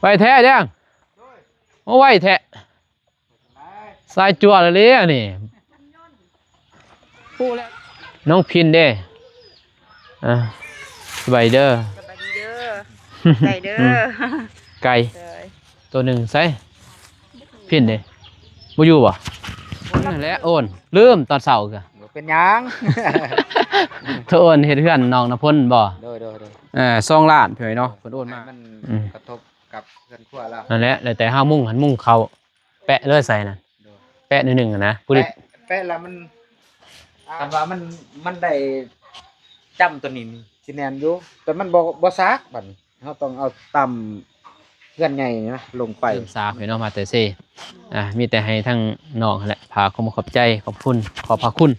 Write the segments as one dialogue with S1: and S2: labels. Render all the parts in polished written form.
S1: ไว้แท้ยังโอ้ไว้แท้สายจั่วเลยนี่พูดแล้วน้องพินเด้สบายเด้อ
S2: ไก่เด้อ
S1: ไก่ตัวหนึ่งใส่พินเด้บ่อยู่บ่นั่นแหละโอนลืมตอนเสาร์กะ
S3: เป็นยัง
S1: เธอโอนเฮ็ดเพื่อนน้องณพลบ่
S3: โดย
S1: 2 ล้านเพิ่นเนาะเพิ่นโอนมา
S3: มันกระทบกับเพื่อนขั้วเรา
S1: นั่นแหละแต่5 มุ่งหันมุ่งเขาแปะเลยใส่นั่นแปะนิดนึงนะผู้ดิ
S3: แปะแล้วมันคำว่ามันได้จำตัวนี้สิแนนอยู่แต่มันบ่ซักบัดนี้เฮาต้องเอาตำเพื่อนใหญ่นะลงไป
S1: ซาเพิ่นเนาะมาแต่เซ่มีแต่ให้ทั้งน้องแหละพาขอบใจขอบคุณขอบพระคุณ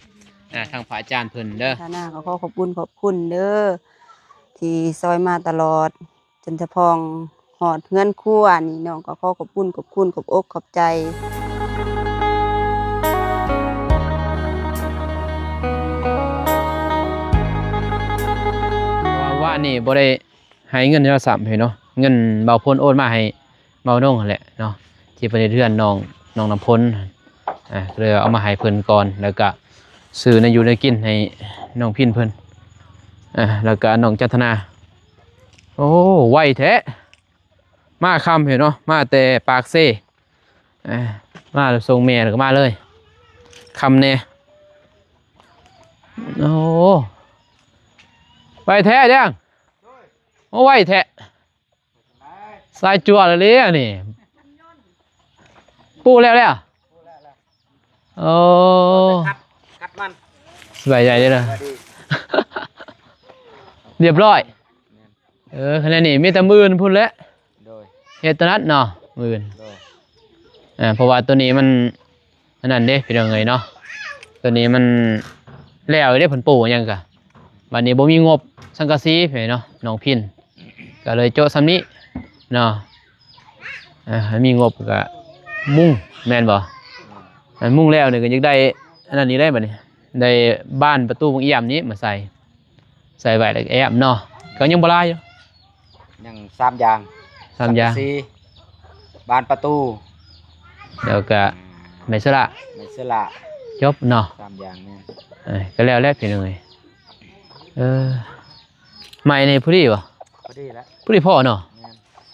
S1: ทางพระอาจารย์เพิ่นเด้อ
S2: ท่านน่ะขอขอบคุณเด้อที่ซอยมาตลอดจนจะพองหอดเงินครัวนี่น้องก็ขอขอบคุณขอบอกขอบใจ
S1: ว่านี่บ่ได้ให้เงินโทรศัพท์ให้เนาะเงินเบาพลโอนมาให้เบาน้องนั่นแหละเนาะที่ประเทศเพื่อนน้องน้ำพลเลยเอามาให้เพิ่นก่อนแล้วก็ซื้อในอยู่ในกินให้น้องพินเพิ่นแล้วก็น้องจันทนาโอ้ไวแท้มาคำเห็นเนาะมาแต่ปากเซ่มาทรงแม่แล้วก็มาเลยคำเนี่ยโอ้ไวแท้ยังโอ้ไวแท้สายจั่วเลยนี่ปูแล้วโอ้
S3: คัดมัน
S1: สบายใจเลยนะเรียบร้อยขณะนี้มีแต่มื่นพูดแล้วเฮตนัดเนาะมื่นเพราะว่าตัวนี้มันนั่นเด้เป็นยังไงเนาะตัวนี้มันแล้วได้ผลปูยังกะวันนี้บ่มีงบสังกะสีเนาะน้องพินก็เลยโจซ้ำนี้เนาะมีงบก็มุ่งแมนบ่มุ่งแล้วเนี่ยก็ยังได้อันนี้ได้บ่เนี่ยได้บ้านประตูบางเอี่ยมนี้มาใส่ไว้แล้วแอบเนาะก็ยังบ่ลายอยู่
S3: ยัง3 อย่างบานประตู
S1: แล้วก็ไม่สละจบเนาะ
S3: 3 อย่างนี่
S1: ก็แล้วเพียงเลยใหม่ในผู้ดีบ่
S3: แล้ว
S1: ผู้ดีพ่อเนาะ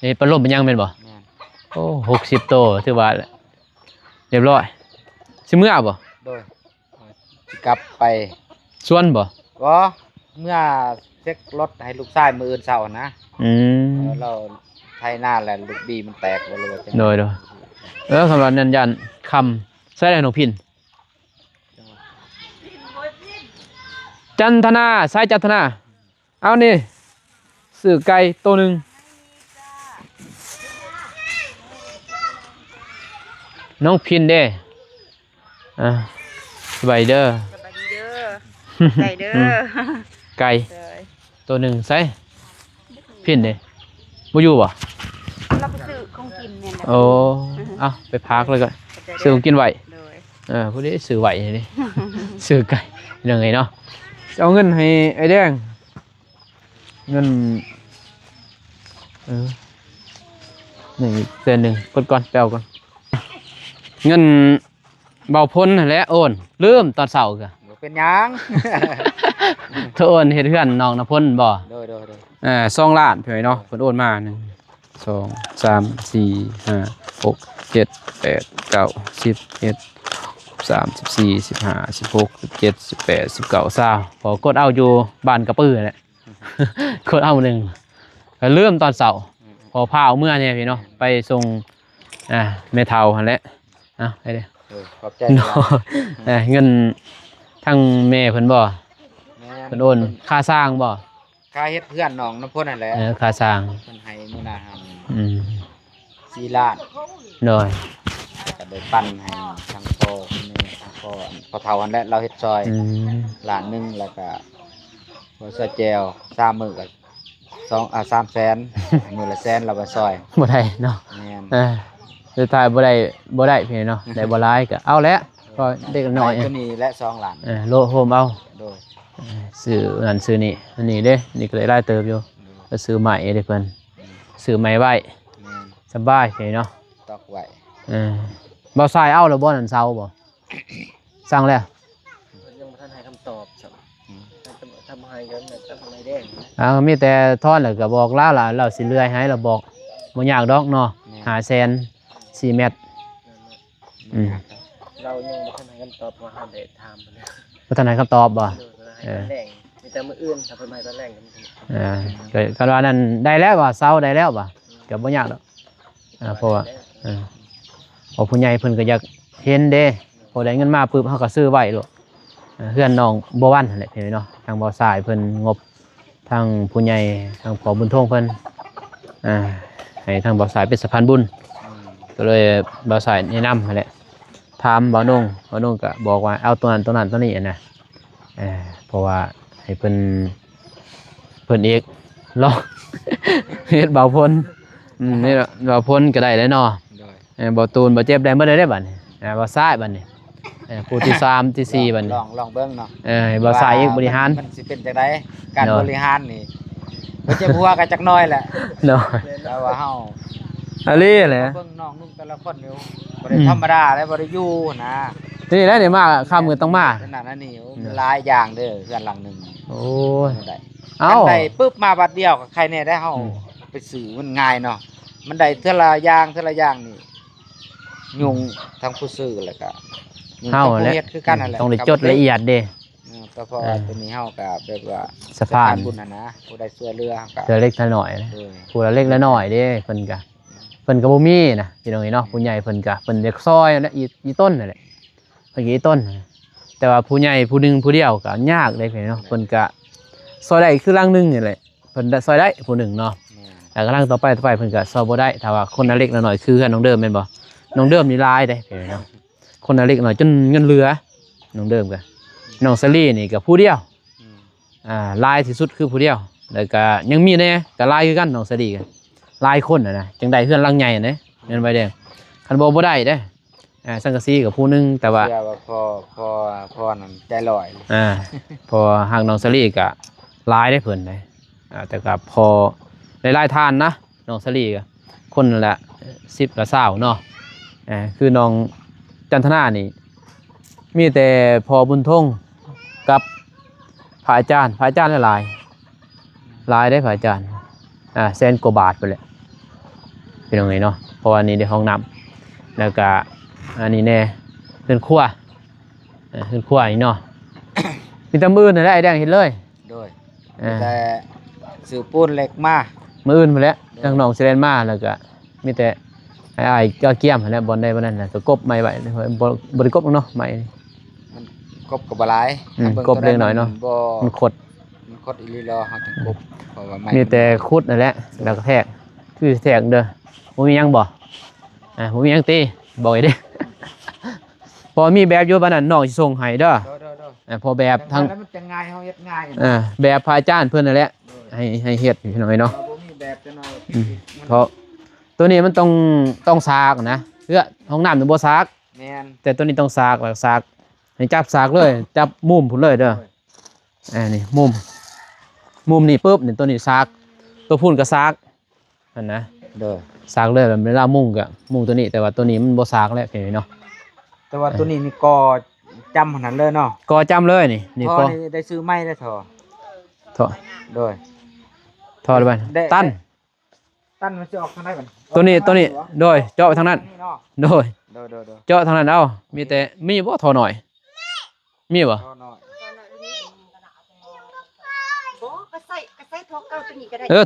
S1: ในปลมเป็นยังเป็นบ่โอ้60 โตถือว่าเรียบร้อยสิเมื่อบ่
S3: โดยกลับไป
S1: ชวนบ่
S3: เมื่อเช็ครถให้ลูกชายมื้ออื่นเช้านะเราไทยหน้าแหละลูกดีมันแตกไปเลย
S1: โดยสำหรับนันยันคำใส่ได้หนูพินจันทนาใส่จันทนาเอานี่สื่อไก่ตัวหนึ่งน้องพินเด้สบายเด้อ
S2: ไก่เด้อ
S1: ไก่ตัวหนึ่งใส่พินเด้บ่อยู่บ่
S2: เราไปซื้อของกินเนี่ย
S1: โอ้เอาไปพักเลยก็ซื้อของกินไหวผู้นี้ซื้อไหวนี่ซื้อไก่ยังไงเนาะเอาเงินให้ไอ้แดงเงินนี่เดือนหนึ่งก่อนแปลก่อนเงินเบาพ้นและโอนลืมตอนเสาร์กะ
S3: เป็นยัง
S1: เธอโอนเฮ็ดเพื่อนน้องณพลบ่
S3: โดย
S1: 2 ล้านเผยเนาะเพิ่นโอนมา1 2 3 4 5 6 7 8 9 10 11 13 14 15 16 17 18 19 20พอกดเอาอยู่บ้านกระปื้อแหละกดเอา1ก็เริ่มตอนเสาร์พอพาเอาเมื่อเนี่ยพี่เนาะไปส่งเมทัลหั่นแหละไปเด้
S3: ขอบใจ
S1: เงินทั้งแม่เพิ่นบ่เพิ่นโอนค่าสร้างบ่
S3: ค่าเฮ็ดเพื่อนน้องน้ำพ่นนั่นแหละ
S1: ค่าสร้าง
S3: เพิ่นให้มื้อหน้า4 ล้าน
S1: โดย
S3: ก็ได้ปั้นให้ทั้งพ่อแม่ทั้งพ่อเฒ่าอันและเราเฮ็ดซอยล้านนึงแล้วก็บ่ซอยแจว3 มื้อก็3 แสนมื้อละแสนเราก็ซอย
S1: บ่ได้เนาะ
S3: แม่น
S1: สุดท้ายบ่ได้พี่เนาะได้บ่หลายก็เอาแล้วก็เด็กน้อย
S3: ตัวนี้และ2 ล้าน
S1: โลโฮมเอาโดยซื้อนั่นซื้อนี่อันนี้เด้นี่ก็ได้หลายเติบอยู่ก็ซื้อใหม่เด้เพิ่นซื้อใหม่ไว้ สบายเนาะ
S3: ตอกไว้
S1: บ่ทรายเอาแล้วบ่นั่นเซาบ่สั่งแล้ว
S4: ยังบ่ทันให้คำตอบครับทำให้กันทำให้แดง
S1: มีแต่ทอนแล้วก็บอกลาล่ะเราสิเลื่อยให้เราบอกบ่ยากดอกเนาะ500,000 4 เมตร
S4: เรายังบ่ทันให้คำตอบว่าหาได้ถามเพิ่น
S1: บ่ทันให้คำตอบบ่
S4: ให้ตอนแรกมีแต่มื้ออื่นถ้าเพิ่นให้ตอนแรกก็มี
S1: ก็ว่านั่นได้แล้วบ่เซาได้แล้วบ่ก็บ่ยากดอกเพราะว่าพอผู้ใหญ่เพิ่นก็อยากเห็นเด้พอได้เงินมาปึ๊บเฮาก็ซื้อไว้โลดเฮือนน้องบ่วันนั่นแหละเห็นเนาะทางบ่สายเพิ่นงบทางผู้ใหญ่ทางพ่อบุญทงเพิ่นให้ทางบ่สายเป็นสะพานบุญก็เลยบ่สายแนะนำนั่นแหละถามบ่นงก็บอกว่าเอาตัวนั้นตัวนี้นะเพราะว่าให้เพิ่นเอกลอง เฮ็ดเบาพ้นนี่เบาพ้นก็ได้แล้วเนาะบ่ตูนบ่เจ็บได้เมื่อใดได้บัดนี้บ่ซ้ายบัดนี้ผู้ที่3ที่4บัดนี้
S3: ลองเบิ่งเนาะ
S1: บ่ซ้ายอีกบริหาร
S3: มันสิเป็นจังได๋การบริหารนี่บ่เจ็บหัวก็จักหน่อยแหละ
S1: เนาะ
S3: แต่ว่าเฮา
S1: อะลีแหละ
S3: เบิ่งน้องนุ่งแต่ละคนอยู่บ่ได้ธรรมดาเลยบ่ได้อยู่นะ
S1: นี่แหละนี่มาข้ามมือต้องมา
S3: นั่นนี่มันหลายอย่างเด้อเฮือนหลังนึง
S1: โอ้ย
S3: เอาได้ปึ๊บมาบัดเดียวก็ใครแน่ได้เฮาไปซื้อมันง่ายเนาะมันได้เท่าละอย่างนี่ยุงทั้งผู้ซื้อแล้วก็
S1: เฮาแหละต้องได้จดละเอียดเด้
S3: ก็เพราะตัวนี้เฮาก็แบบว่า
S1: สะพาน
S3: บุญนะผู้ใดช่วยเรือก็
S1: เจอเล็กน้อยผู้ละเล็กละน้อยเด้เพิ่นก็บ่มีนะพี่น้องเนาะผู้ใหญ่เพิ่นเด็กซอยและอีต้นนั่นแหละเพิ่นอีต้นแต่ว่าผู้ใหญ่ผู้นึงผู้เดียวก็ยากเลยพี่เนาะเพิ่นก็ซอยได้คือลังนึงนี่แหละเพิ่นซอยได้ผู้นึงเนาะแต่ก็ลังต่อไปเพิ่นก็ซอยบ่ได้ถ้าว่าคนละเล็กละน้อยคือน้องเดิมแม่นบ่น้องเดิมนี่หลายเด้พี่เนาะคนละเล็กน้อยจนเงินเหลือน้องเดิมก็น้องซะลี่นี่ก็ผู้เดียวหลายที่สุดคือผู้เดียวแล้วก็ยังมีแน่ก็หลายคือกันน้องซะลี่ก็หลายคนนะจังได้เฮือนหลังใหญ่นะเงินใบแดงคันบ่ได้เด้สังกะสีกับผู้นึงแต่ว่า
S3: พอนั่นใจลอย
S1: พอหางน้องซะลี่ก็หลายได้เพิ่นได้แต่ก็พอหลายๆทานนะน้องซะลี่ก็คนละ10ละ20เนาะคือน้องจันทนานี่มีแต่พอบุญทงกับพระอาจารย์หลายได้พระอาจารย์แสนกว่าบาทไปเลยเป็นยังไงเนาะเพราะว่านี่ในห้องน้ำแล้วก็อันนี้แน่เฮือนครัวนี่เนาะ มีแต่มือนั่นแหละไอ้แดงเห็นเลย
S3: โดยแต่ซื้อปูนเหล็กมา
S1: มืออื่นมาแล้วทางน้องเซเลนมาแล้วก็มีแต่ไอ้ก็เกี่ยมแล้วบอลได้บอลนั้นนะก็กบไม้ไว้บริกบเนาะไม้
S3: มันกบกับบลาย
S1: กบเล็กหน่อยเนาะมันขด
S3: อีลีรอเขาถึงกบ
S1: มีแต่ขุดนั่นแหละแล้วก็แทกคือแทกเด้อผมมียังบ่ผมมียังตีบ่อยเด้ พอมีแบบอยู่บ้านนั้นน้องสิส่งให้เด้อพอแบบทาง
S3: มันจะง่ายเฮาเฮ็ดง่าย
S1: แบบพระอาจารย์เพิ่นนั่นแหละให้เฮ็ดพี่น้องเนาะเพราะตัวนี้มันต้องซากนะเพื่อห้องน้ำมันบ่ซาก
S3: แม่น
S1: แต่ตัวนี้ต้องซากแล้วซากให้จับซากเลยจับมุมพุ่นเลยเด้อนี่มุมนี่ปุ๊บนี่ตัวนี้ซากตัวพุ่นก็ซากนั่นนะ
S3: เด้อ
S1: ซากเลยแบบเวลามุ่งก็มุ่งตัวนี้แต่ว่าตัวนี้มันบ่ซากแล้วพี่เนาะ
S3: แต่ว่าตัวนี้นี่กอจำขนาดเลยเนาะ
S1: กอจำเลยนี่
S3: กอได้ซื้อไม้ได้ถอโดย
S1: ได้บ้านตั้น
S3: มันจะออกทางไหนบ้าง
S1: ตัวนี้โดยเจาะไปทางนั้นโดยเจาะทางนั้นเอามีแต่มีบ่ทอหน่อยมีบ่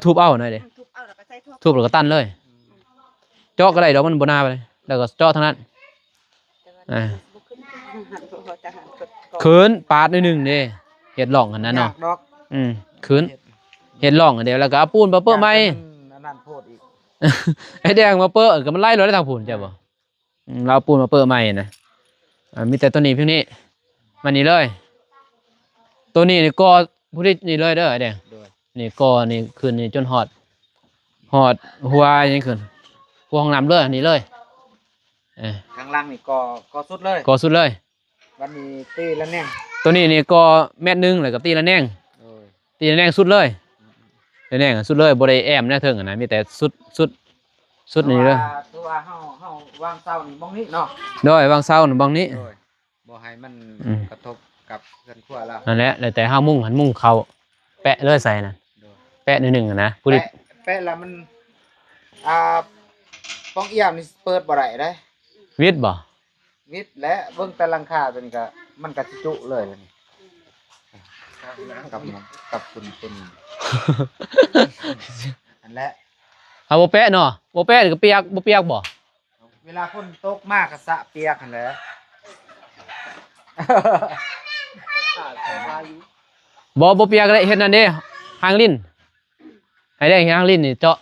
S1: ทุบเอาหน่อยดิทุบแล้วก็ตั้นเลยเจาะก็ได้ดอกมันบ่นาไปแล้วก็เจาะทางนั้นคืนปาดนึงเด้เห็ดหล่องอันนั้นเนาะคืนเห็ดหล่องอันเดียวแล้วก็เอาปูนมาเปิ้ลไม้ไอ้แดงมาเปิ้ลก็มันไล่เราได้ทางปูนใช่ป่ะเราปูนมาเปิ้ลไม้นะมีแต่ตัวนี้เพียงนี้มันนี่เลยตัวนี้นี่ก็ผู้ที่นี่เลยเด้อไอ้แดงนี่ก็นี่คืนนี่จนหอดหัวยังคืนหัวห้องน้ำเลยนี่เลย
S3: ข้างล่างนี่ก็สุด
S1: เลย
S3: วันนี้ตีละแนง
S1: ตัวนี้นี่ก็เม็ดนึงแล้วก็ตีละแนงสุดเลยละแนงสุดเลยบ่ได้แอมแน่เถิงนะมีแต่สุด สุดนี่เด้อ
S3: ตัวว่าเฮาวางเสานี่บ้องนี้เนาะ
S1: โดยวางเสานี่บังนี้
S3: โดยบ่ให้มัน
S1: อืม
S3: กระทบกับเรือนครัวแล้ว
S1: นั่นแหละแล้วแต่ห้ามุ่งหันมุ่งเขาแปะเลยใส่นั่น
S3: โดย
S1: แปะหนึ่งอะนะผู้ดิ
S3: แปะแล้วมันป้องเอี่ยมนี่เปิดบ่ได้เด้
S1: วิทย์บ่
S3: วิดและเบิ่งแต่หลังคาตัวนี้ก็มันก็สิจุเลยล่ะนี่กับคุณอันและ
S1: เอาบ่แปะเนาะบ่แปะก็เปียกบ่เปียกบ่
S3: เวลาฝนตกมากก็สะเปียกหั่นแหละ
S1: บ่เปียกเลยเฮ็ดนั่นเด้หางลิ้นให้ได้หางลิ้นนี่เจาะ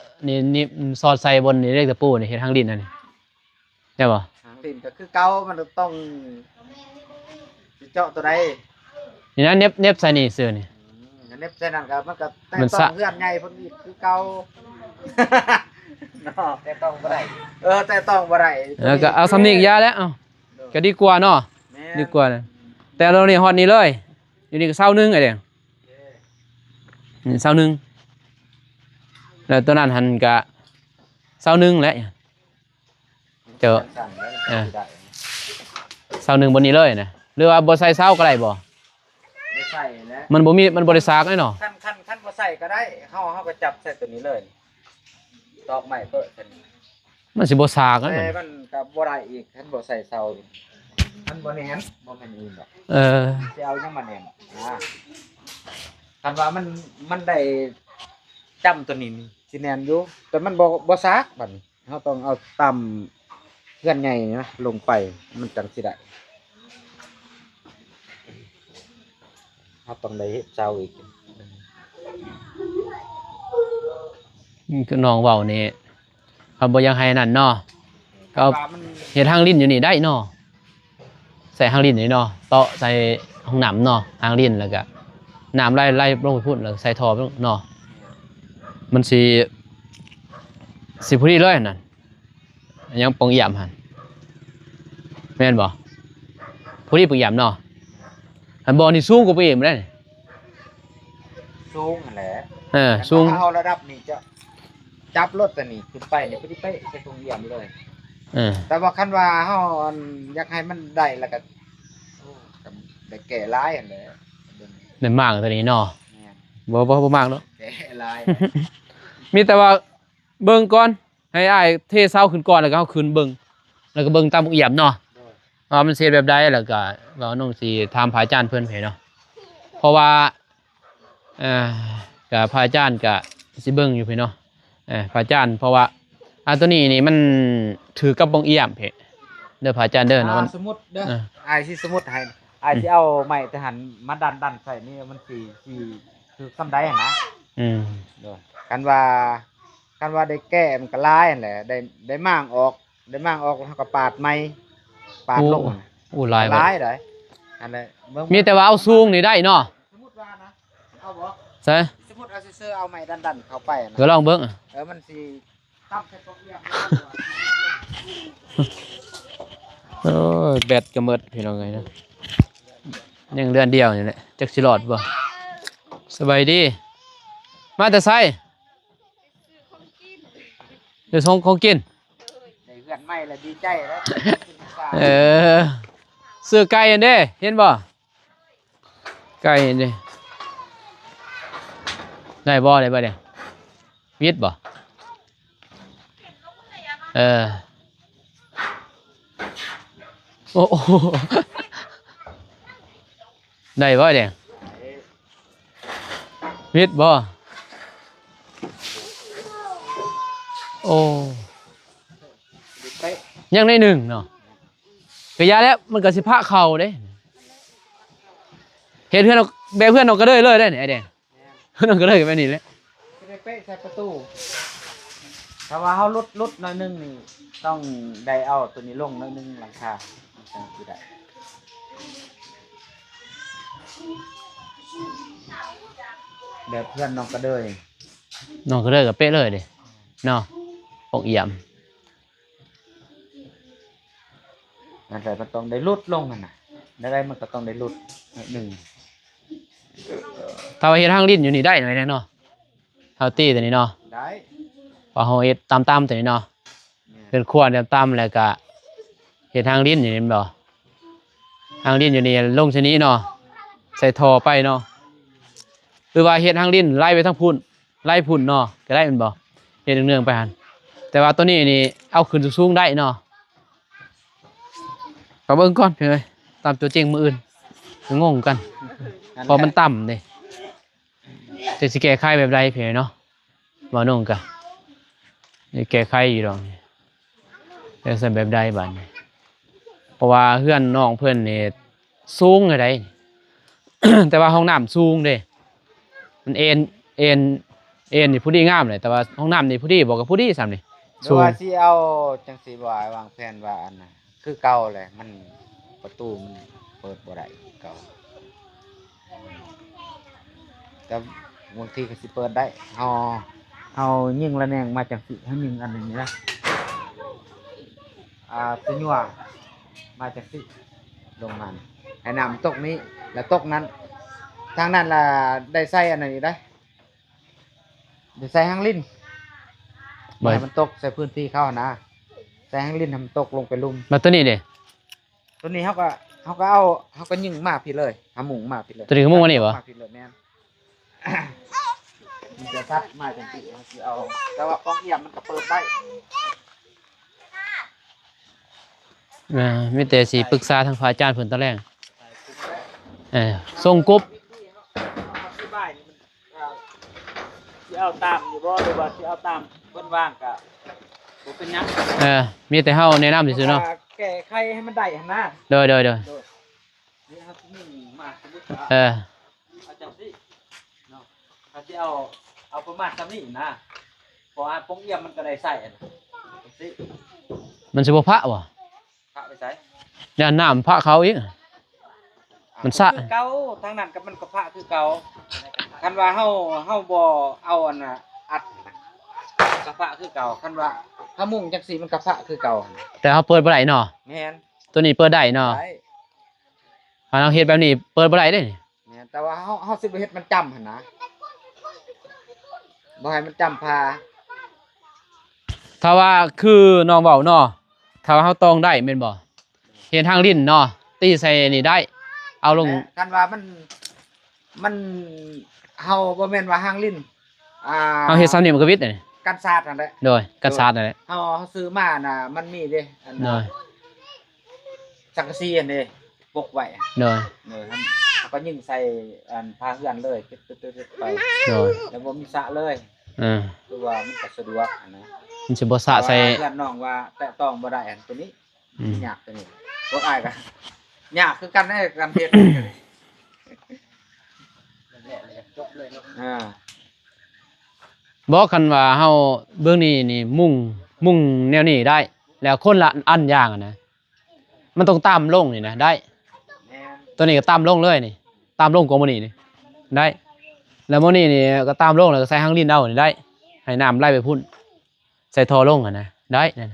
S1: นี่สอดใส่บนนี่เลขตะปูนี่เฮ็ดหางลิ้นนั่นนี่ได้บ่
S3: หางลิ้นก็คือเก่ามันต้องสิเจาะตัวใด
S1: นี่นะเน็บใส่นี่เสื้อนี่
S3: อันนี้ใส่นั่นก็มันก็แต่
S1: มัน
S3: ต้
S1: สะ
S3: องเฮือนใหญ่เพิ่นอีกคือเก่า เนาะแต่ต้องบ่ได้แต่ต้องบ่ได้
S1: แล้วก็เอาสำนีกยาแล้วเอาก็ดีกว่าเนาะ
S3: แม่
S1: ดีกว่านะแต่เรานี่ฮอดนี่เลยอยู่นี่ก็เช้านึงไอ้เด้นี่เช้านึงแล้วตัวนั้นหันก็เช้านึงแหละเจอ
S3: สั่นๆแล้ว
S1: เออ
S3: ได้
S1: เช้านึงบนนี้เลยนะหรือว่าบ่ใส่เช้าก็ได้บ่
S3: ไม่ใส่แล้ว
S1: มันบ่ได้ซากแน่เนาะ
S3: ขั้นบ่ใส่ก็ได้เฮาก็จับใส่ตัวนี้เลยตอกไม้เพิ่นซั่น
S1: มันสิบ่ซากนะ
S3: แต่มันก็บ่ได้อีกคันบ่ใส่เสาอีกมันบ่แน่นบ่แม่นอื่นดอก
S1: เออ
S3: สิเอายังมาแน่นคันว่ามันได้จำตัวนี้นี่สิแน่นอยู่แต่มันบ่ซากบัดนี้เฮาต้องเอาต่ำเพื่อนใหญ่นี่นะลงไปมันจังสิได้เฮาต้องได้เฮ็ดเสาอีก
S1: คือน้องเว้านี่คันบ่อยากให้นั่นเนาะก็เอา
S3: ว่ามัน
S1: เฮ็ดหางลิ้นอยู่นี่ได้เนาะใส่หางลิ้นนี่เนาะเตาะใส่ห้องน้ำเนาะหางลิ้นแล้วก็น้ำไล่ลงไปพุ่นแล้วใส่ท่อไปเนาะมันสิพอดีเลยนั่นยังปองเอี่ยมหั่นแม่นบ่พอดีปองเอี่ยมเนาะอันบ่นี่สูงกว่าปองเอี่ยมได้นี่
S3: สูงนั่นแหละ
S1: สูง
S3: ถ้าเอาระดับนี้จะจับรถตัวนี้ขึ้นไปนี่พอดีเป๊ะใส่ตรงเยี่ยมเลย แต่ว่าคันว่าเฮาอยากให้มันได้แล้วก็ก็ได้แก่หลายอันแหละ
S1: ได้มากตัวนี้เนาะ
S3: แม่น
S1: บ่มากเนาะ
S3: แก่หลาย
S1: มีแต่ว่าเบิ่งก่อนให้อ้ายเทเสาขึ้นก่อนแล้วก็เอาขึ้นเบิ่งแล้วก็เบิ่งตามเอี่ยมเนาะว่ามันเสียแบบใดแล้วก็ว่าน้องสิถามพระอาจารย์เพิ่นให้เนาะเพราะว่าก็พระอาจารย์ก็สิเบิ่งอยู่พี่เนาะพระอาจารย์เพราะว่าตัวนี้นี่มันถือกับบ่งเอี่ยมเพ่เด้อพระอาจารย์เด้อเนาะมัน
S3: สมมุติเด้อ
S1: เออ
S3: อ้ายสิสมมุติให้อ้ายสิเอาไม้ทหารมาดันใส่นี่มันสิคือซำใดหั่นนะ
S1: อืม
S3: เด้อกันว่าได้แก้มันก็หลายนั่นแหละได้มางออกแล้วเฮาก็ปาดไม้ปาดลง
S1: โอ้หลาย
S3: ห
S1: ว่ะ
S3: ลายเด้ออันนั้นเบิ่ง
S1: มีแต่ว่าเอาสูงนี่ได้เนาะ
S3: สมมุติว่านะเอาบ่
S1: ใช่
S3: สมมุติเอาซื่อๆเอาไม้ดันเข้าไปนะ
S1: เดี๋ยวลองเบิ่ง
S3: มันสิตับใส่ตกเรียง
S1: โอ้ยแบตก็หมดพี่น้องเอ้ยนะยังเดือนเดียวนี่แหละจักสิรอดบ่สบายดีมาแต่ไสเดี๋ยวส่งของกิน
S3: ได้เพื่อนใหม่แล้วดีใจแล้ว
S1: ซื้อไก่อันเด้เห็นบ่ไก่อันเด้ได้บ่เนี่ยวิทย์บ่โอ้โหได้บ่เนี่ยวิทย์บ่โอ้ยังได้หนึ่งเนาะก็ยาแล้วมันก็สิพะเข่าเด้เห็นเพื่อนเราแบกเพื่อนเราก็เลยได้เนี่ยไอ้แดงเพื่อนเราก็เลยแบบนี้เลย
S3: ได้เป๊ะใส่ประตูถ้าว่าเฮาลดหน่อยนึงนี่ต้องได้เอาตัวนี้ลงหน่อยนึงหลังคาจังสิได้แบบเพื่อนน้องก็เด้ย
S1: น้องก็เลยกับเป๊ะเลยเด้เนาะปกเอี่ยม
S3: นั่นแหละมันต้องได้ลดลงนั่นน่ะได้มันก็ต้องได้ลดหน่อยนึง
S1: ถ้าว่าเฮ็ดทางลิ้นอยู่นี่ได้หน่อยแน่เนาะเฮาตีตัวนี้เนาะ
S3: ได้
S1: พอเฮาเฮ็ดตามตัวนี้เนาะ เป็นขวดแบบต่ำแล้วก็เฮ็ดทางลิ้นอย่างนี้บ่ทางลิ้นอยู่นี่ลงชนี้เนาะใส่ท่อไปเนาะหรือว่าเฮ็ดทางลิ้นไล่ไปทางพุ่นไล่พุ่นเนาะก็ได้แม่นบ่เฮ็ดเนื่องๆไปหั่นแต่ว่าตัวนี้นี่เอาขึ้นสูงๆได้เนาะก็เบิ่งก่อนเพิ่นเอ้ยตามตัวจริงมื้ออื่นงงกันเพราะมันต่ำเด้จะสิแก้ไขแบบใดเพิ่นเนาะบ่นงกะนี่แก้ไขอยู่ดอกนี่แต่ใส่แบบใดบัดนี้เพราะว่าเฮือนน้องเพิ่นนี่สูงได แต่ว่าห้องน้ำสูงเด้มันเอ็นนี่ผู้ดีงามเลยแต่ว่าห้องน้ำนี่ผู้ดีบอกกับผู้ดีซ้ำนี่
S3: หรือว่าสิเอาจังสิบ่วางแผนว่าอันน่ะคือเก่าแหละมันประตูมันเปิดบ่ได้เก่าแต่บางทีก็สิเปิดได้เอายิงระแนงมาจังสิให้ยิงอันนี้นะตัวยัวมาจังสิลงมาให้น้ำตกนี้แล้วตกนั้นทางนั้นล่ะได้ใส่อันนี้ได้ใส่หางลิ้นบ่ให้มันตกใส่พื้นที่เขานะใส่หางลิ้นทำตกลงไปลุ่ม
S1: มาตัวนี้เด้
S3: ตัวนี้เขาก็ยิงมาพี่เลยหาหมุงมาพี่เลย
S1: ตัวนี้ก็มุ่งมานี่บ่
S3: มาพี่เลยแม่น มันจะซัดมาจังซี่มันสิเอาแต่ว่าป้องเอี่ยมมันก็เปิดได้
S1: มีแต่สิปรึกษาทางพระอาจารย์เพิ่นตอนแรกส่งกบ
S3: สิเอาตามอยู่บ่หรือว่าสิเอาตามเพิ่นว่างก็บ่เป็นหยัง
S1: มีแต่เฮาแนะนำซื่อๆเนาะ
S3: แก้ไขให้มันได้หั่นนะ
S1: โดย
S3: นี่ครับนี่มาสมมุติว่าเอาจังซี่เนาะถ้าสิเอาประมาณซำนี้นะเพราะว่าป้องเอี่ยมมันก็ได้ใส่จังซี่
S1: มันสิบ่พระบ่
S3: พระไปใส่
S1: ย่านน้ำพระเขาอีกมันสะ
S3: เก่าทางนั้นก็มันก็พระคือเก่าคันว่าเฮาบ่เอาอันน่ะอัดกระพระคือเก่าคันว่าถ้ามุ่งจังซี่มันกระพระคือเก่า
S1: แต่เฮาเปิดบ่ได้เนาะ
S3: แม่น
S1: ตัวนี้เปิดได้เนาะ
S3: ได้
S1: ถ้าเราเฮ็ดแบบนี้เปิดบ่ได้เด้นี่
S3: แม่นแต่ว่าเฮาสิบ่เฮ็ดมันจำหั่นนะบ่ให้มันจำพา
S1: ถ้าว่าคือน้องเว้าเนาะถ้าว่าเฮาตองได้แม่นบ่เฮ็ดทางลิ้นเนาะตีใส่นี่ได้เอาลง
S3: กันว่ามันเฮาบ่แม่นว่าหางลิ้น
S1: เอาเฮ็ดซ้ำนี่มันก็วิดนี่
S3: กันศาสตร์นั่นแหละ
S1: โดยกันศาสตร์นั่นแหละ
S3: เฮาซื้อมาน่ะมันมีเด้อันนั้นสังกะสีอันนี้ปกไว้
S1: โดย
S3: ก็ยิงใส่อันพาเฮือนเลยตึ๊ดๆไป
S1: โดย
S3: แล้วบ่มีสระเลยคือว่ามันก็สะดวกอันนะ
S1: มันสิบ่สระใส่
S3: เพื่อนน้องว่าแตะต้องบ่ได้อันตัวนี้ยากตัวนี้บ่อายก็ยากคือกันได้กันเฮ็ดจบเลยเนาะ
S1: บอกกันว่าเฮาเบื้องนี้นี่มุ่งแนวนี้ได้แล้วคนละอันอย่างนะมันต้องตามลงนี่นะได้ตัวนี้ก็ตามลงเลยนี่ตามลงกว่ามื้อนี้นี่ได้แล้วมื้อนี้นี่ก็ตามลงแล้วก็ใส่หางลิ้นเอานี่ได้ให้น้ำไหลไปพุ่นใส่ท่อลงอ่ะนะได้นั่น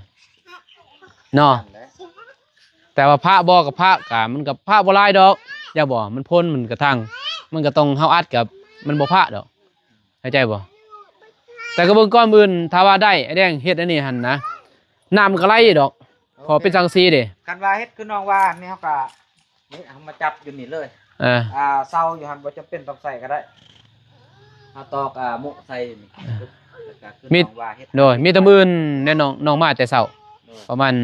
S1: เนาะแต่ว่าพระบ่กับพระก็มันก็พระบ่หลายดอกอย่าบ่มันพ้นมันก็ทางมันก็ต้องเฮาอัดกับมันบ่พระดอกเข้าใจบ่แต่ก็เบิ่งก้อนอื่นถ้าว่าได้ไอ้แดงเฮ็ดอันนี้หั่นนะน้ำมันก็ไหลดอกพอเป็นจังซี่เด้
S3: คันว่าเฮ็ดคือน้องว่านี่เฮาก็นี่เอามาจับอยู่นี่เลยเซาอยู่หั่นบ่จำเป็นต้องใส่ก็ได้เอาตอกมุใส่นี่
S1: มีโดยมีแต่มื้อแน่น้องมาแต่เช้าประมาณ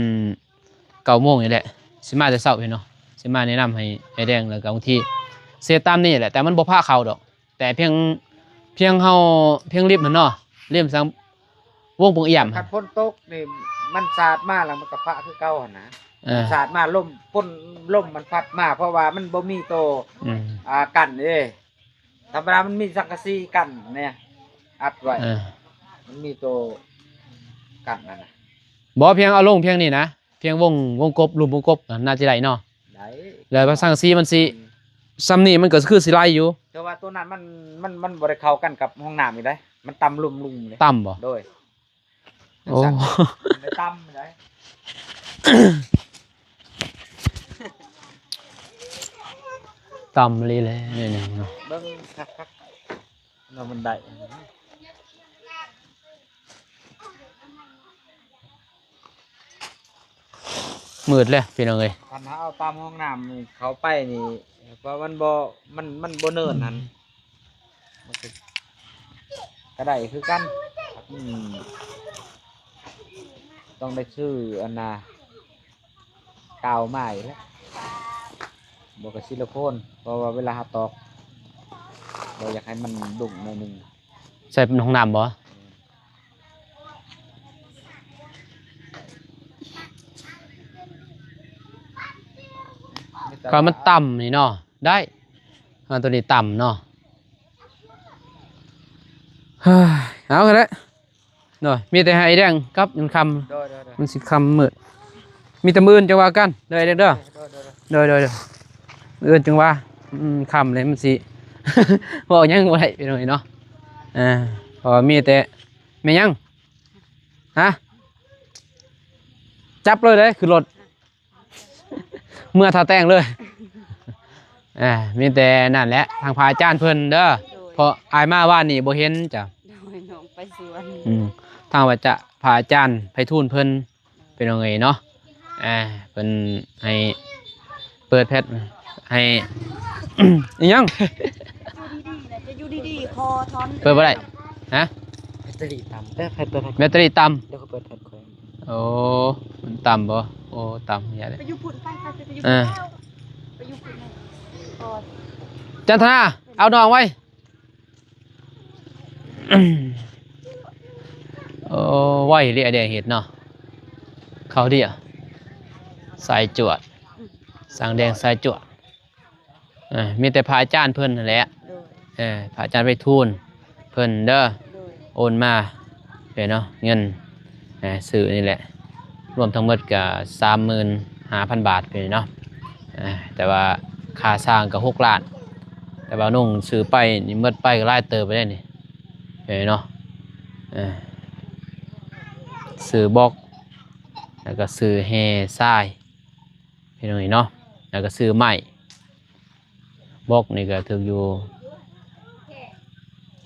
S1: 9:00 นนี่แหละสิมาแต่เช้าพี่เนาะสิมาแนะนำให้ไอ้แดงแล้วก็บางทีเสียตามนี่แหละแต่มันบ่พาเข้าดอกแต่เพียงเฮาเพียงริบมันเนาะริมสังวงปงเอี่ยม
S3: คันฝนตกนี่มันสาดมาแล้วมันก็พระคือเก่าหั่นนะสาดมาลมฝนลมมันพัดมาเพราะว่ามันบ่มีโตกั้นเด้ธรรมดามันมีสังกะสีกั้นเนี่ยอัดไว้มันมีโตกั้นนั่นน่ะ
S1: บ่เพียงเอาลงเพียงนี่นะเพียงวงกบรูปวงกบน่าจะได้เนาะได้แล้วสังกะสีมันสิซ้ำนี่มันก็คือสิไล่อยู่
S3: แต่ว่าตัวนั้นมันบ่ได้เข้ากันกับห้องน้ำอีกได้มันต่ำลุ่มเลย
S1: ต่ำบ่
S3: โดยโอ้มันต่ำเลย
S1: ต่ำเลยนี่เนาะ
S3: เบิ่งคักๆเนาะมันได้
S1: มืดเลยพี่น้องเอ้ย
S3: คันเฮาเอาตามห้องน้ำนี่เขาไปนี่เพราะมันบ่มันบ่เนินนั่นมันก็ได้คือกันอืมต้องได้ชื่ออันน่ะกาวไม้แล้วบ่ก็ซิลิโคนเพราะว่าเวลาเฮาตอกบ่อยากให้มันดุ่มหน่อยหนึง
S1: ใส่เป็นห้องน้ำบ่ก็มันต่ำนี่เนาะได้ตัวนี้ต่ำเนาะเฮ้ยเอากันแล้วเนาะมีแต่ให้แดงกับมันคำ
S3: โดยๆ
S1: มันสิคำมืดมีแต่มื่นจังว่ากันเลยเด้อโดยมื่นจังว่าคำเลยมันสิ บอกยังไงไปหน่อยเนาะพอมีแต่ไม่ยังฮะจับเลยคือรถ เมื่อทาแต่งเลย มีแต่นั่นแหละทางพระอาจารย์เพิ่นเด้อเพราะอายมาว่านี่บ่เห็นจ้ะ
S2: โดยน้องไปสวน
S1: ทางว่าจะพระอาจารย์ไผทูลเพิ่นเป็นยังไงเนาะเพิ่นให้เปิดแพทย์ให้ อีหยัง
S2: จะอยู่ดีๆคอท้อน
S1: เปิดบ่ได้ฮะ
S4: แบตเตอรี่ต่ำใครเปิด
S1: แบตเตอรี่ต่
S4: เดี๋ยวเขาเปิดแผ่นคอย
S1: ำโอ้มันต่ำบ่โอ้ต่ำอย่าเลย
S2: ไปอยู่พุ่นไปไปอยู่
S1: อ่า
S2: ไปอยู่พุ่นคอ
S1: จันทนาเอาน้องไว้ โอ้ไหวเรียเดียเห็ดเนาะเขาเดียสายจวดสังแดงสายจวดมีแต่พระอาจารย์เพิ่นนั่นแหละ
S2: โดย
S1: พระอาจารย์ไปทูลเพิ่นเด้อ
S2: โดย
S1: โอนมาเลยเนาะเงินซื้อนี่แหละรวมทั้งหมดก็35,000 บาทไปเนาะแต่ว่าค่าสร้างก็6 ล้านแต่ว่านุ่งซื้อไปนี่หมดไปก็หลายเติบไปได้นี่เนาะซื้อบล็อกแล้วก็ซื้อแฮทรายพี่น้องเนาะแล้วก็ซื้อไม้บล็อกนี่ก็ถึงอยู่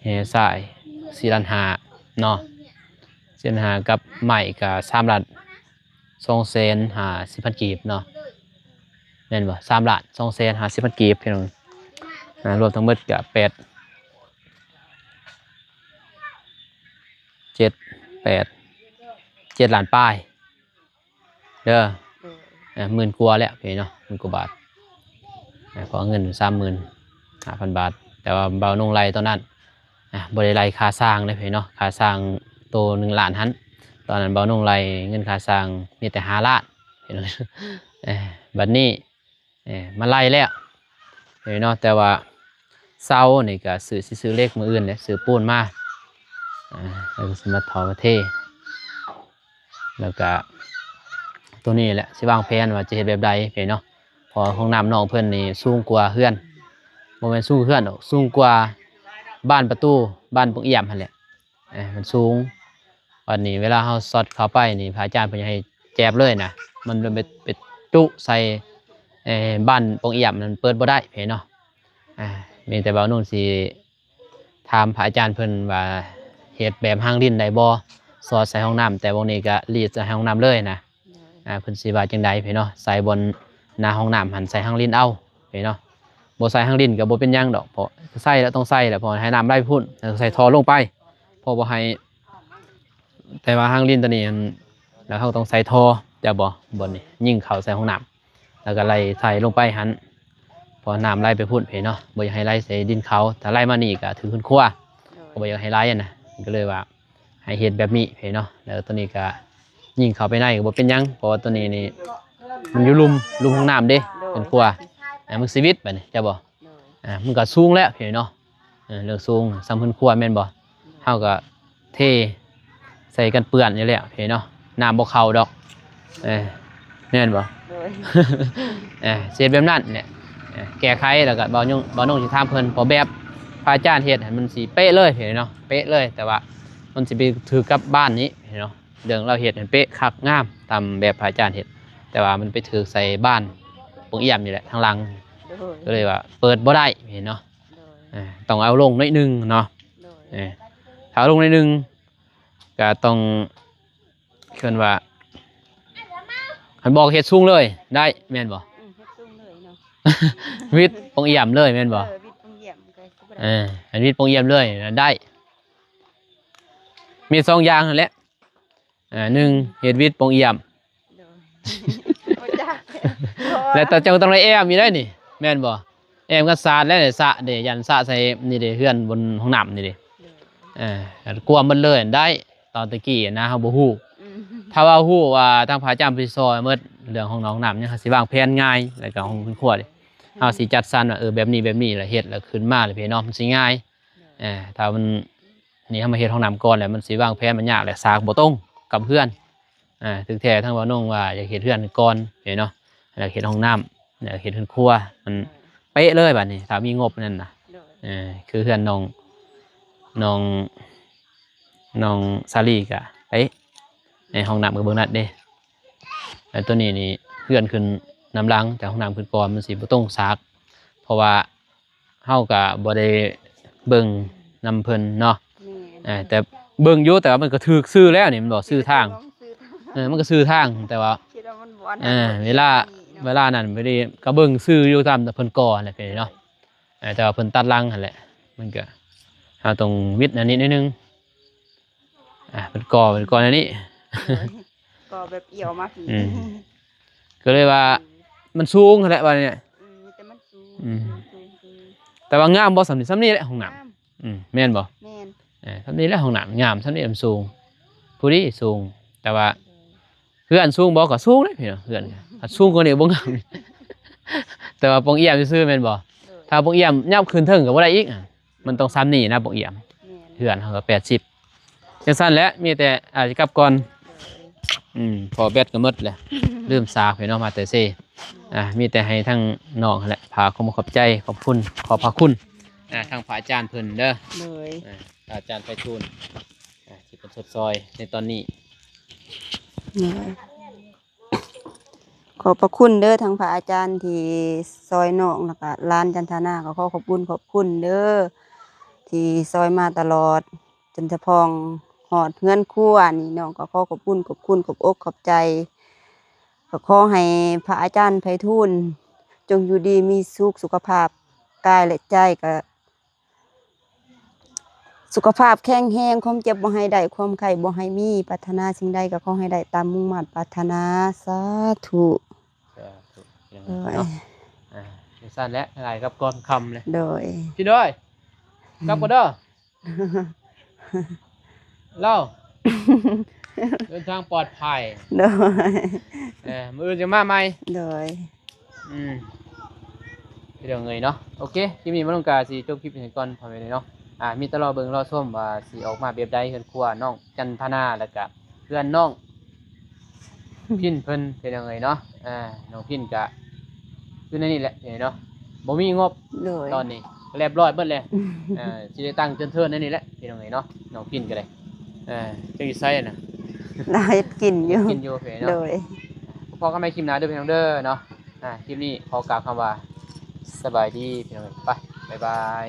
S1: แฮทราย4.5 ล้านเนาะ4.5 ล้านกับไม้ก็3 ล้าน250,000 กีบเนาะแม่นบ่3 ล้าน250,000 กีบพี่น้องรวมทั้งหมดก็7 ล้านป้ายเด้อ
S2: โดย
S1: หมื่นกว่าแล้วพี่เนาะ10,000 กว่าบาทขอเงิน35,000 บาทแต่ว่าเบานุ่งไรตอนนั้นบริไรค่าสร้างเลยพี่เนาะค่าสร้างโต1 ล้านหันตอนนั้นเบานุ่งไรเงินค่าสร้างมีแต่5 ล้านพี่น้อง บัดนี้มาไล่แล้วพี่เนาะแต่ว่าเสานี่ก็ซื้อเลขมืออื่นเนี่ยซื้อปูนมาแล้วก็สมาถอมาเทแล้วก็ตัวนี้แหละสิวางแผนว่าจะเฮ็ดแบบใดพี่เนาะพอห้องน้ำน้องเพิ่นนี่สูงกว่าเฮือนบ่แม่นสูงเฮือนดอกสูงกว่าบ้านประตูบ้านปงเอี่ยมหั่นแหละมันสูงวันนี้เวลาเฮาสอดเข้าไปนี่พระอาจารย์เพิ่นจะให้แจบเลยนะมันไปจุใส่บ้านปงเอี่ยมมันเปิดบ่ได้พี่เนาะมีแต่ว่านู่นสิถามพระอาจารย์เพิ่นว่าเฮ็ดแบบห้างดินได้บ่สอดใส่ห้องน้ำแต่วงนี้ก็รีดใส่ห้องน้ำเลยนะเพิ่นสิว่าจังใดพี่เนาะใส่บนหน้าห้องน้ำหันใส่ห้างลิ้นเอาพี่เนาะบ่ใส่ห้างลิ้นก็บ่เป็นหยังดอกเพราะใส่แล้วต้องใส่แหละเพอให้น้ำไหลพุ่นแล้วใส่ท่อลงไปเพราะบ่ให้แต่ว่าห้างลิ้นตัวนี้แล้วเขาต้องใส่ท่อจะบ่บนนี่ยิ่งเข้าใส่ห้องน้ำแล้วก็ไหลใส่ลงไปหันพอน้ำไหลไปพุ่นพี่เนาะบ่อยากให้ไหลใส่ดินเขาถ้าไหลมานี่ก็ถือขึ้นครัวก็บ่อยากให้ไหลนะก็เลยว่าให้เฮ็ดแบบนี้พี่เนาะแล้วตัวนี้ก็ยิ่งเข้าไปในก็บ่เป็นหยังเพราะว่าตัวนี้นี่มันอยู่ลุมห้องน้ำเด้เป็นครัวมันชีวิตบัดนี้จะบ่มันก็สูงแล้วพี่เนาะเรื่องสูงซ้ำเพิ่นครัวแม่นบ่เฮาก็เทใส่กันเปื้อนอยู่แล้วพี่เนาะน้ำบ่เข้าดอกแม่นบ่
S2: โดย
S1: เสียแบบนั้นเนี่ยแก้ไขแล้วก็บ่นุ่งสิถามเพิ่นพอแบบพระอาจารย์เฮ็ดให้มันสิเป๊ะเลยเนาะเป๊ะเลยแต่ว่ามันสิไปถือกับบ้านนี้เนาะเรื่องเราเฮ็ดให้เป๊ะคักงามตามแบบพระอาจารย์เฮ็ดแต่ว่ามันไปถือใส่บ้านปงเอี่ยมนี่แหละทางหลัง
S2: โดย
S1: ก็เลยว่าเปิดบ่ได้เนาะ
S2: โดย
S1: ต้องเอาลงหน่อยนึงเนาะ
S2: โดย
S1: ถ้าเอาลงหน่อยนึงก็ต้องเพิ่นว่า คันบอกเฮ็ดสูงเลยได้แม่นบ่
S2: เฮ็ดสูงเลยเนาะ
S1: วิทย์ปงเอี่ยมเลยแม่นบ่
S2: วิทย์ปงเยี่ยมก็บ่ได้
S1: อันวิทย์ปงเอี่ยมเลยได้ มี2อย่างนั่นแหละ1เฮ็ดวิทย์ปงเอี่ยม
S2: โดยบ่จัก
S1: แล้วแต่เจ้าต้องได้แอมอยู่ได้นี่แม่นบ่แอมก็สาดแล้วสระเด้ยันสระใส่นี่เด้เฮือนบนห้องน้ำนี่เด้กลัวมันเลยได้ตอนตะกี้นะเฮาบ่ฮู้ถ้าว่าฮู้ว่าทางพระอาจารย์ไปซอยหมดเรื่องของน้องน้ำเนี่ยสิวางแผนง่ายแล้วก็ของคุณครัวเด้เฮาสิจัดสรรว่าแบบนี้แล้วเฮ็ดแล้วขึ้นมาแล้วพี่น้องมันสิง่ายถ้ามันนี่เฮามาเฮ็ดห้องน้ำก่อนแล้วมันสิวางแผนมันยากแหละสากบ่ตรงกับเพื่อนถึงแท้ทั้งว่าน้องว่าอยากเฮ็ดเฮือนก่อนเนาะแล้วเฮ็ดห้องน้ำแล้วเฮ็ดเฮือนครัวมันเป๊ะเลยบัดนี้ถ้ามีงบนั่นน่ะคือเฮือนน้องซาลีก็เป๊ะในห้องน้ำกับเบิ่งนัดเด้แต่ตัวนี้นี่เฮือนขึ้นน้ำลังจากห้องน้ำขึ้นก่อนมันสิบ่ตรงสากเพราะว่าเฮาก็บ่ได้เบิ่งนำเพิ่นเนาะแต่เบิ่งอยู่แต่ว่ามันก็ถูกชื่อแล้วนี่มันบอกชื่อทางมันก็ชื่อทางแต่ว่าเวลานั้นไม่ได้ก็เบิ่งชื่ออยู่ตามแต่เพิ่นก่อแหละพี่เนาะแต่ว่าเพิ่นตัดลังนั่นแหละมันก็เฮาต้องวิทย์อันนี้นิดนึงเพิ่นก่ออันนี้
S2: ก็แบบเอี่ยวมาผี
S1: ก็เลยว่ามันสูงนั่นแหละว่าเนี่ย
S2: แต่มันสูง
S1: แต่ว่างามบ่สำนี้แหละห้องน้ำแม่นบ่
S2: แม่น
S1: สำนี้แหละห้องน้ำงามสำนี้มันสูงผู้นี้สูงแต่ว่าเพื่อนสูงบ่ก็สูงเด้พี่เนาะเพื่อนสูงกว่านี้บ่งาม แต่ว่าปองเอี่ยมซื่อๆแม่นบ่ถ้าปองเอี่ยมยับขึ้นเทิงก็บ่ได้อีกมันต้องซ้ำนี่นะปองเอี่ยมเพื่อนเขาก็80จังซั่นแหละมีแต่อาจจะกลับก่อนพอแบตก็หมดแล้วลืมสากพี่น้องมาแต่เซมีแต่ให้ทั้งน้องแหละพาขอบใจขอบคุณขอบพระคุณทางพระอาจารย์เพิ่นเด้อเลยอาจารย์ไปทูลที่เป็นสดซอยในตอนนี้
S2: ขอบพระคุณเด้อทางพระอาจารย์ที่ซอยน้องแล้วก็ร้านจันทนาก็ขอบคุณเด้อที่ซอยมาตลอดจนจะพองหอดเงินครัวนี่น้องก็ขอบคุณขอบอกขอบใจก็ขอให้พระอาจารย์ไพฑูรย์จงอยู่ดีมีสุขภาพกายและใจก็สุขภาพแข็งแรงความเจ็บบ่ให้ได้ความไข้บ่ให้มีปรารถนาสิ่งใดก็ขอให้ได้ตามมุ่งมั่นปรารถนาสาธุ
S1: สั้นและอะไรครับก่อนคำเลย
S2: โดย
S1: พี่ด้วยกลับก็เด้อเล่าเดินทางปลอดภัย
S2: โดย
S1: มือจะมาไหม
S2: โดย
S1: เรื่องเงยเนาะโอเคคลิปนี้มาลงกาสีจบคลิปนี้ก่อนพอไปเลยเนาะมีตลอดเบิ่งรอส้มว่าสีออกมาแบบใดเฮือนครัวน้องจันทนาแล้วก็เพื่อนน้องพินเพิ่นเป็นยังไงเนาะน้องพินกะคือในนี่แหละเนาะบ่มีงบตอนนี้เรียบร้อยเบิดเลยสิได้ตั้งเทินนั่นนี่แหละเป็นยังไงเนาะน้องพินก็ได้จังสิใส่น่ะ
S2: ได้กินอยู่
S1: เนาะพอกันใหม่คลิปหน้าเด้อพี่น้องเด้อเนาะคลิปนี้ขอกล่าวคำว่าสบายดีพี่น้องไปบ๊ายบาย